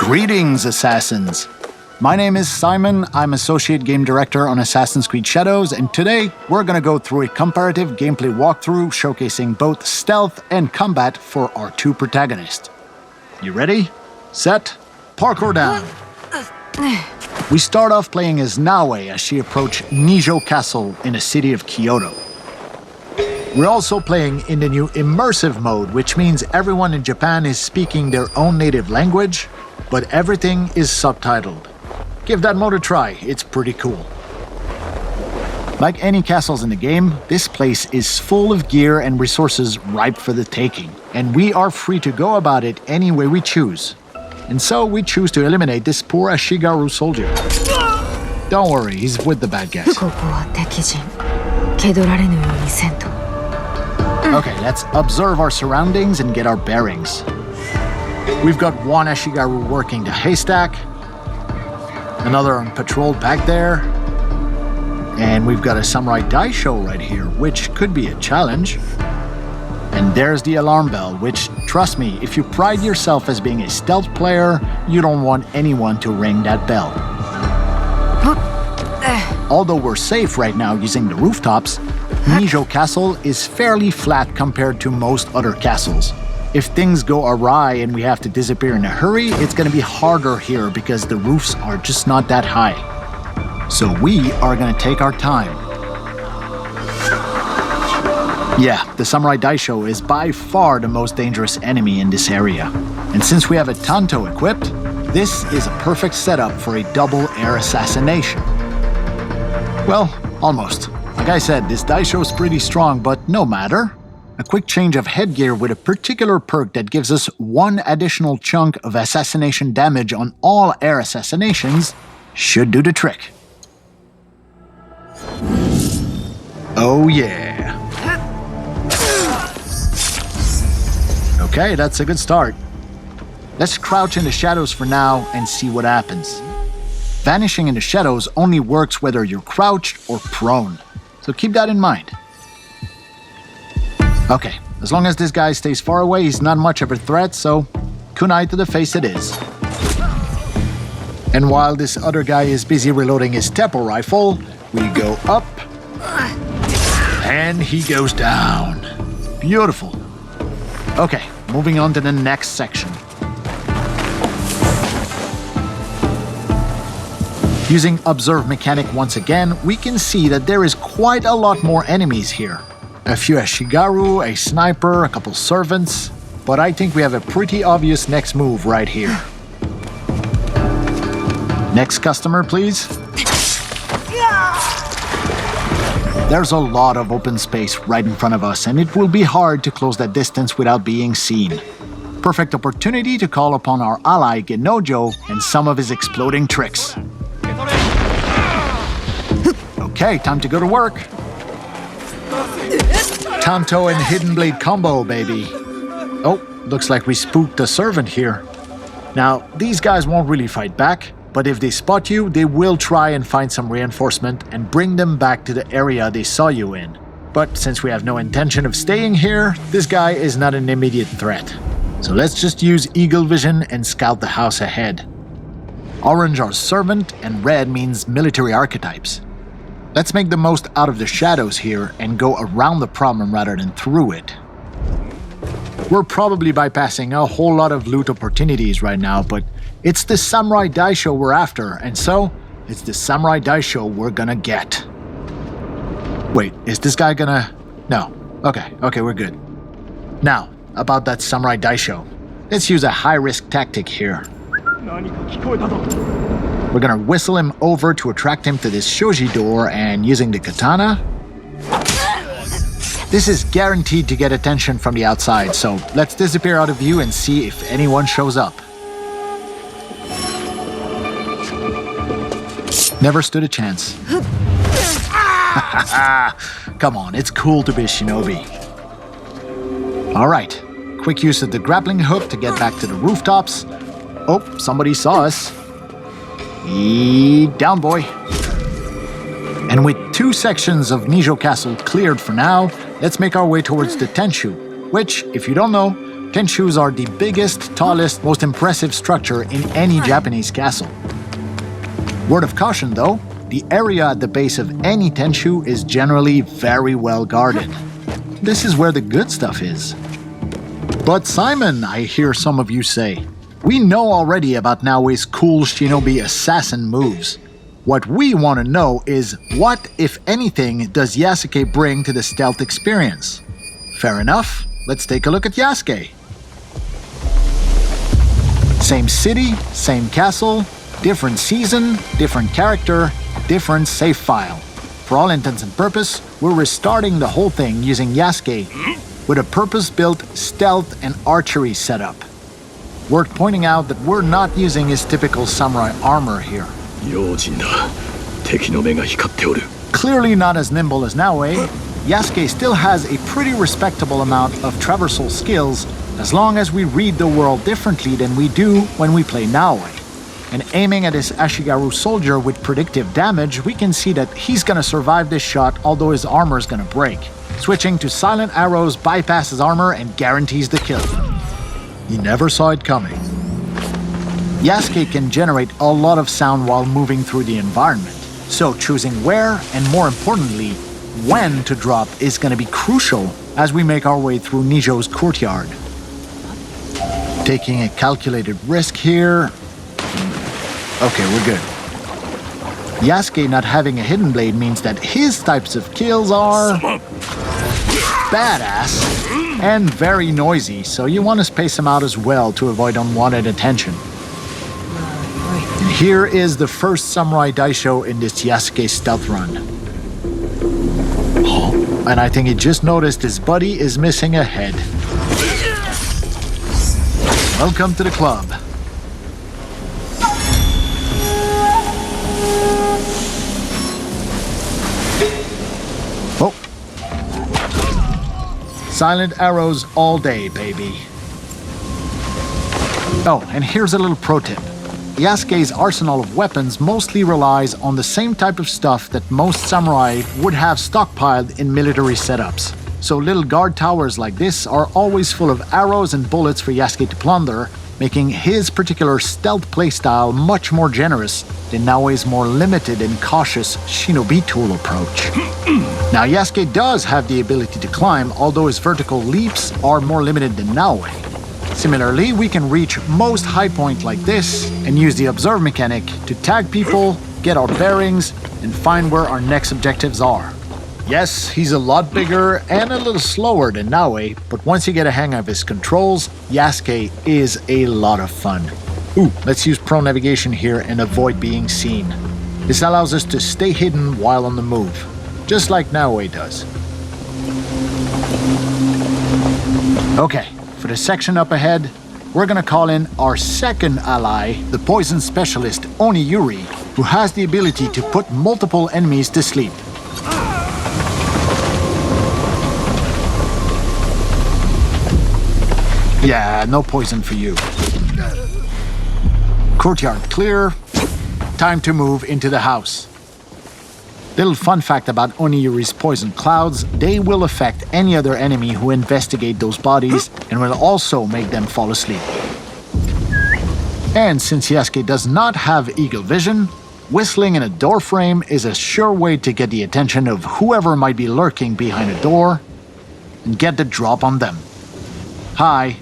Greetings, Assassins! My name is Simon, I'm Associate Game Director on Assassin's Creed Shadows, and today we're gonna go through a comparative gameplay walkthrough showcasing both stealth and combat for our two protagonists. You ready? Set? Parkour down! We start off playing as Naue as she approaches Nijo Castle in the city of Kyoto. We're also playing in the new immersive mode, which means everyone in Japan is speaking their own native language, but everything is subtitled. Give that mode a try, it's pretty cool. Like any castles in the game, this place is full of gear and resources ripe for the taking, and we are free to go about it any way we choose. And so we choose to eliminate this poor Ashigaru soldier. Don't worry, he's with the bad guys. Okay, let's observe our surroundings and get our bearings. We've got one Ashigaru working the haystack, another on patrol back there, and we've got a samurai daisho right here, which could be a challenge. And there's the alarm bell, which, trust me, if you pride yourself as being a stealth player, you don't want anyone to ring that bell. Although we're safe right now using the rooftops, Nijo Castle is fairly flat compared to most other castles. If things go awry and we have to disappear in a hurry, it's gonna be harder here because the roofs are just not that high. So we are gonna take our time. Yeah, the Samurai Daisho is by far the most dangerous enemy in this area. And since we have a Tanto equipped, this is a perfect setup for a double air assassination. Well, almost. Like I said, this Daisho is pretty strong, but no matter. A quick change of headgear with a particular perk that gives us one additional chunk of assassination damage on all air assassinations should do the trick. Oh yeah. Okay, that's a good start. Let's crouch in the shadows for now and see what happens. Vanishing in the shadows only works whether you're crouched or prone, so keep that in mind. Okay, as long as this guy stays far away, he's not much of a threat, so kunai to the face it is. And while this other guy is busy reloading his Teppo rifle, we go up, and he goes down. Beautiful. Okay, moving on to the next section. Using Observe Mechanic once again, we can see that there is quite a lot more enemies here. A few Ashigaru, a sniper, a couple servants, but I think we have a pretty obvious next move right here. Next customer, please. There's a lot of open space right in front of us, and it will be hard to close that distance without being seen. Perfect opportunity to call upon our ally Genojo and some of his exploding tricks. Okay, time to go to work. Tanto and Hidden Blade combo, baby. Oh, looks like we spooked the servant here. Now, these guys won't really fight back, but if they spot you, they will try and find some reinforcement and bring them back to the area they saw you in. But since we have no intention of staying here, this guy is not an immediate threat. So let's just use Eagle Vision and scout the house ahead. Orange are servant and red means military archetypes. Let's make the most out of the shadows here and go around the problem rather than through it. We're probably bypassing a whole lot of loot opportunities right now, but it's the Samurai Daisho we're after, and so it's the Samurai Daisho we're gonna get. Wait, is this guy gonna... No. Okay, we're good. Now, about that Samurai Daisho. Let's use a high-risk tactic here. We're gonna whistle him over to attract him to this shoji door, and using the katana, this is guaranteed to get attention from the outside, so let's disappear out of view and see if anyone shows up. Never stood a chance. Come on, it's cool to be a shinobi. Alright, quick use of the grappling hook to get back to the rooftops. Oh, somebody saw us. Down, boy. And with two sections of Nijo Castle cleared for now, let's make our way towards the Tenshu, which, if you don't know, Tenshus are the biggest, tallest, most impressive structure in any Japanese castle. Word of caution though, the area at the base of any Tenshu is generally very well guarded. This is where the good stuff is. But Simon, I hear some of you say, we know already about Naoe's cool shinobi assassin moves. What we want to know is what, if anything, does Yasuke bring to the stealth experience? Fair enough, let's take a look at Yasuke. Same city, same castle, different season, different character, different save file. For all intents and purposes, we're restarting the whole thing using Yasuke with a purpose-built stealth and archery setup. Worth pointing out that we're not using his typical samurai armor here. Clearly not as nimble as Naoe, Yasuke still has a pretty respectable amount of traversal skills as long as we read the world differently than we do when we play Naoe. And aiming at his Ashigaru soldier with predictive damage, we can see that he's gonna survive this shot although his armor's gonna break. Switching to silent arrows bypasses armor and guarantees the kill. You never saw it coming. Yasuke can generate a lot of sound while moving through the environment, so choosing where and more importantly, when to drop is gonna be crucial as we make our way through Nijo's courtyard. Taking a calculated risk here. Okay, we're good. Yasuke not having a hidden blade means that his types of kills are badass and very noisy, so you want to space them out as well to avoid unwanted attention. And here is the first Samurai Daisho in this Yasuke stealth run. And I think he just noticed his buddy is missing a head. Welcome to the club. Oh. Silent arrows all day, baby. Oh, and here's a little pro tip. Yasuke's arsenal of weapons mostly relies on the same type of stuff that most samurai would have stockpiled in military setups. So little guard towers like this are always full of arrows and bullets for Yasuke to plunder, making his particular stealth playstyle much more generous than Naoe's more limited and cautious shinobi tool approach. Now Yasuke does have the ability to climb, although his vertical leaps are more limited than Naoe. Similarly, we can reach most high points like this and use the observe mechanic to tag people, get our bearings, and find where our next objectives are. Yes, he's a lot bigger and a little slower than Naoe, but once you get a hang of his controls, Yasuke is a lot of fun. Ooh, let's use pro navigation here and avoid being seen. This allows us to stay hidden while on the move, just like Naoe does. Okay, for the section up ahead, we're gonna call in our second ally, the poison specialist Oniyuri, who has the ability to put multiple enemies to sleep. Yeah, no poison for you. Courtyard clear. Time to move into the house. Little fun fact about Oniyuri's poison clouds, they will affect any other enemy who investigate those bodies and will also make them fall asleep. And since Yasuke does not have eagle vision, whistling in a door frame is a sure way to get the attention of whoever might be lurking behind a door and get the drop on them. Hi.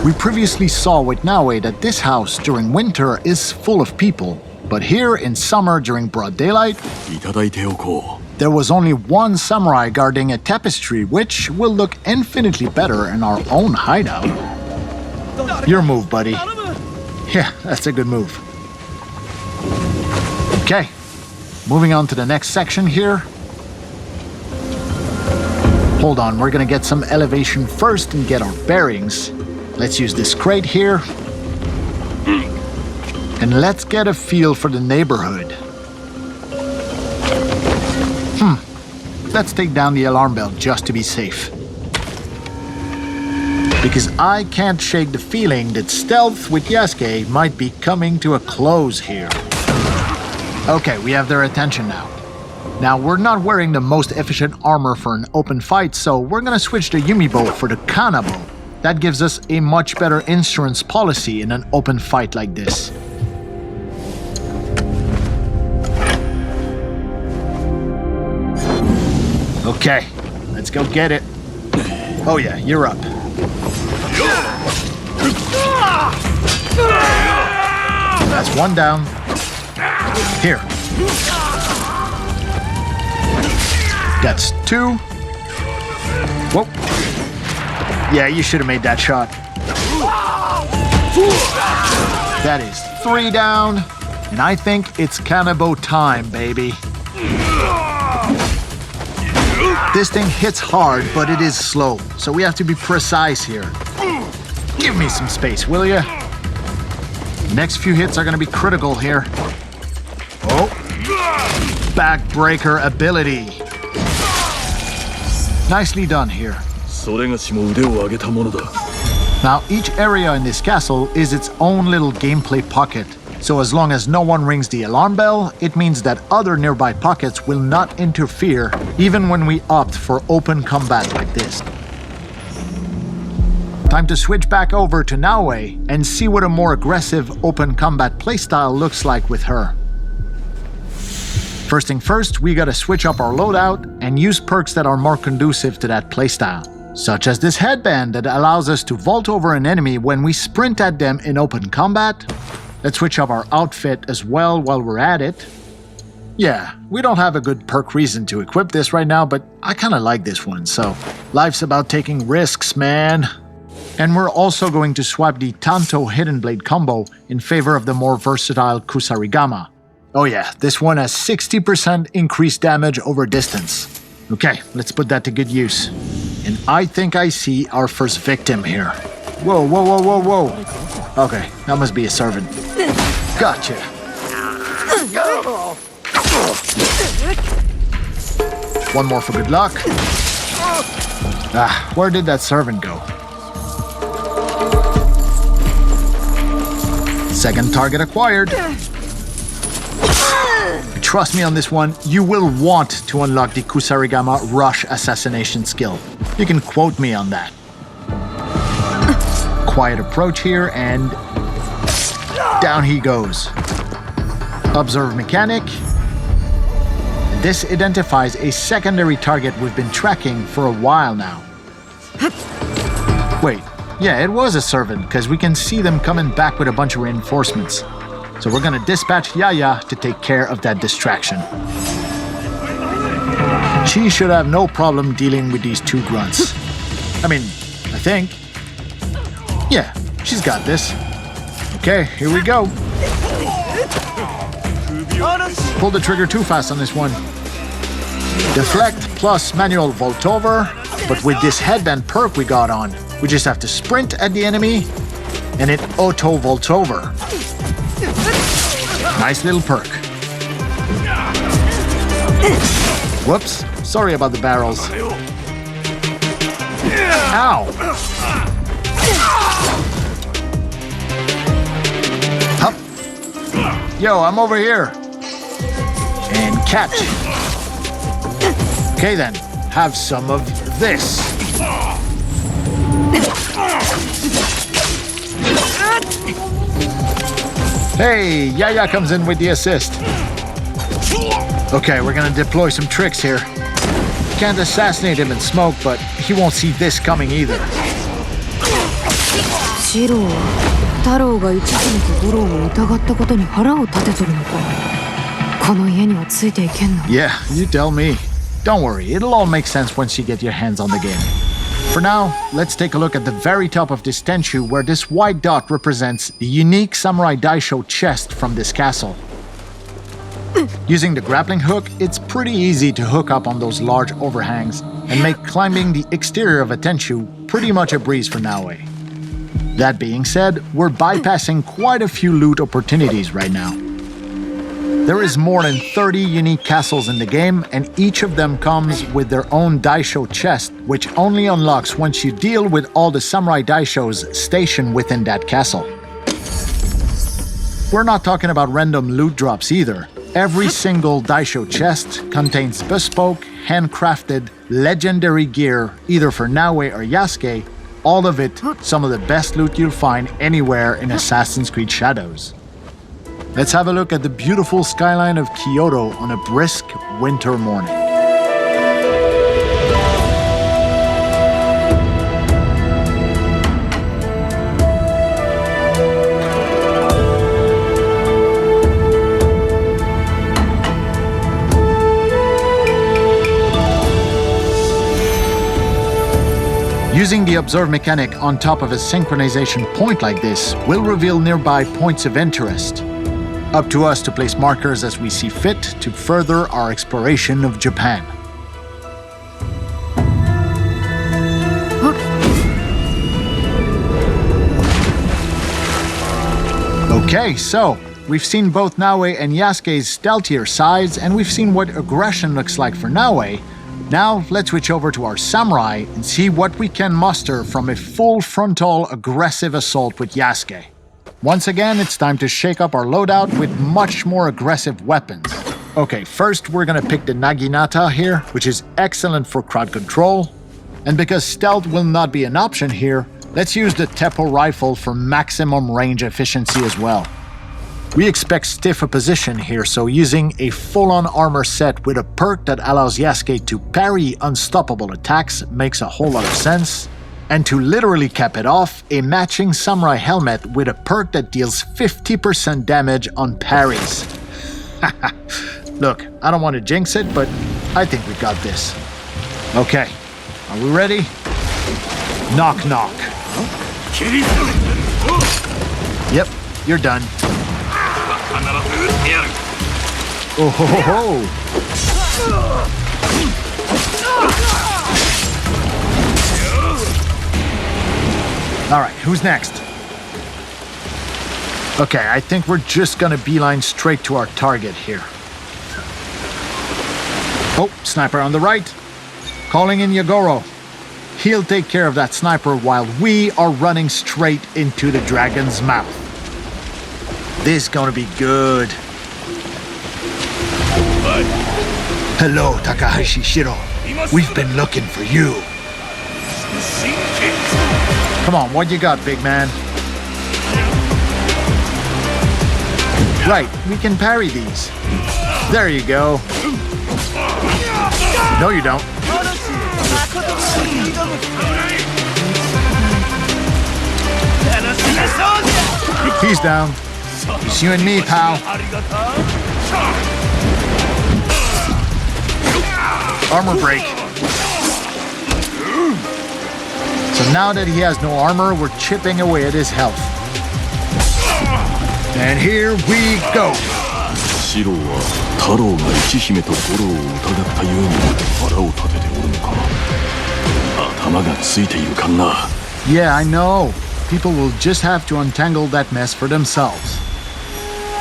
We previously saw with Naoe that this house during winter is full of people, but here in summer during broad daylight, there was only one samurai guarding a tapestry, which will look infinitely better in our own hideout. Your move, buddy. Yeah, that's a good move. Okay, moving on to the next section here. Hold on, we're gonna get some elevation first and get our bearings. Let's use this crate here. And let's get a feel for the neighborhood. Let's take down the alarm bell just to be safe. Because I can't shake the feeling that stealth with Yasuke might be coming to a close here. Okay, we have their attention now. Now, we're not wearing the most efficient armor for an open fight, so we're gonna switch the Yumi bow for the Kana bow. That gives us a much better insurance policy in an open fight like this. Okay, let's go get it. Oh yeah, you're up. That's one down. Here. That's two. Whoa. Yeah, you should have made that shot. That is three down. And I think it's Kanabo time, baby. This thing hits hard, but it is slow, so we have to be precise here. Give me some space, will ya? Next few hits are gonna be critical here. Oh. Backbreaker ability. Nicely done here. Now, each area in this castle is its own little gameplay pocket. So as long as no one rings the alarm bell, it means that other nearby pockets will not interfere, even when we opt for open combat like this. Time to switch back over to Naoe and see what a more aggressive open combat playstyle looks like with her. First thing first, we gotta switch up our loadout and use perks that are more conducive to that playstyle, such as this headband that allows us to vault over an enemy when we sprint at them in open combat. Let's switch up our outfit as well while we're at it. Yeah, we don't have a good perk reason to equip this right now, but I kinda like this one, so life's about taking risks, man. And we're also going to swap the Tanto Hidden Blade combo in favor of the more versatile Kusarigama. Oh yeah, this one has 60% increased damage over distance. Okay, let's put that to good use. And I think I see our first victim here. Whoa, whoa, whoa, whoa, whoa. Okay, that must be a servant. Gotcha. One more for good luck. Ah, where did that servant go? Second target acquired. Trust me on this one, you will want to unlock the Kusarigama Rush Assassination skill. You can quote me on that. Quiet approach here, and down he goes. Observe mechanic. This identifies a secondary target we've been tracking for a while now. Wait, yeah, it was a servant, because we can see them coming back with a bunch of reinforcements. So we're gonna dispatch Yaya to take care of that distraction. She should have no problem dealing with these two grunts. I mean, I think. Yeah, she's got this. Okay, here we go. Pull the trigger too fast on this one. Deflect plus manual vault over, but with this headband perk we got on, we just have to sprint at the enemy and it auto vaults over. Nice little perk. Whoops, sorry about the barrels. Ow! Hup. Yo, I'm over here. And catch. Okay then, have some of this. Hey, Yaya comes in with the assist. Okay, we're gonna deploy some tricks here. Can't assassinate him in smoke, but he won't see this coming either. Yeah, you tell me. Don't worry, it'll all make sense once you get your hands on the game. For now, let's take a look at the very top of this Tenchu where this white dot represents the unique Samurai Daisho chest from this castle. Using the grappling hook, it's pretty easy to hook up on those large overhangs and make climbing the exterior of a Tenchu pretty much a breeze for Naoe. That being said, we're bypassing quite a few loot opportunities right now. There is more than 30 unique castles in the game, and each of them comes with their own Daisho chest, which only unlocks once you deal with all the Samurai Daishos stationed within that castle. We're not talking about random loot drops either. Every single Daisho chest contains bespoke, handcrafted, legendary gear, either for Naue or Yasuke, all of it some of the best loot you'll find anywhere in Assassin's Creed Shadows. Let's have a look at the beautiful skyline of Kyoto on a brisk winter morning. Using the observe mechanic on top of a synchronization point like this will reveal nearby points of interest. Up to us to place markers as we see fit to further our exploration of Japan. Okay, so we've seen both Naue and Yasuke's stealthier sides, and we've seen what aggression looks like for Naue. Now, let's switch over to our samurai and see what we can muster from a full frontal aggressive assault with Yasuke. Once again, it's time to shake up our loadout with much more aggressive weapons. Okay, first we're gonna pick the Naginata here, which is excellent for crowd control. And because stealth will not be an option here, let's use the Teppo rifle for maximum range efficiency as well. We expect stiff opposition here, so using a full-on armor set with a perk that allows Yasuke to parry unstoppable attacks makes a whole lot of sense. And to literally cap it off, a matching samurai helmet with a perk that deals 50% damage on parries. Look, I don't want to jinx it, but I think we got this. Okay, are we ready? Knock knock. Yep, you're done. Oh ho ho ho! Alright, who's next? Okay, I think we're just gonna beeline straight to our target here. Oh, sniper on the right. Calling in Yagoro. He'll take care of that sniper while we are running straight into the dragon's mouth. This is gonna be good. Hello, Takahashi Shiro. We've been looking for you. Come on, what you got, big man? Right, we can parry these. There you go. No, you don't. He's down. It's you and me, pal. Armor break. So now that he has no armor, we're chipping away at his health. And here we go. Yeah, I know. People will just have to untangle that mess for themselves.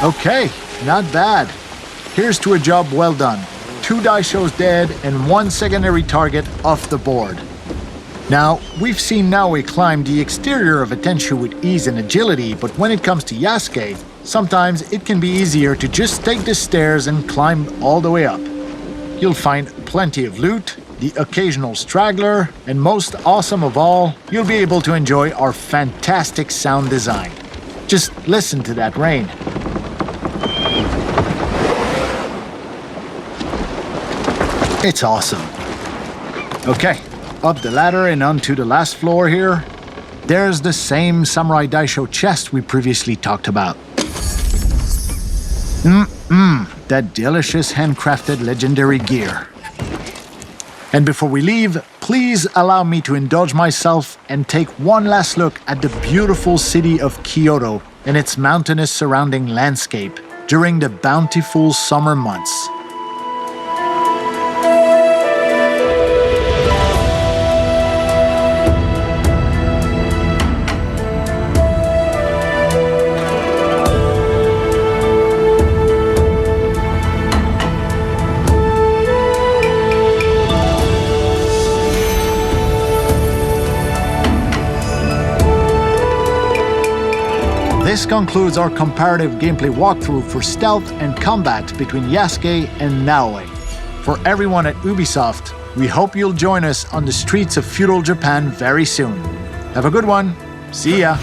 Okay, not bad. Here's to a job well done. 2 Daishos dead and 1 secondary target off the board. Now, we've seen Naue climb the exterior of a Tenshu with ease and agility, but when it comes to Yasuke, sometimes it can be easier to just take the stairs and climb all the way up. You'll find plenty of loot, the occasional straggler, and most awesome of all, you'll be able to enjoy our fantastic sound design. Just listen to that rain. It's awesome. Okay, up the ladder and onto the last floor here. There's the same Samurai Daisho chest we previously talked about. That delicious handcrafted legendary gear. And before we leave, please allow me to indulge myself and take one last look at the beautiful city of Kyoto and its mountainous surrounding landscape during the bountiful summer months. This concludes our comparative gameplay walkthrough for stealth and combat between Yasuke and Naoe. For everyone at Ubisoft, we hope you'll join us on the streets of feudal Japan very soon. Have a good one. See ya!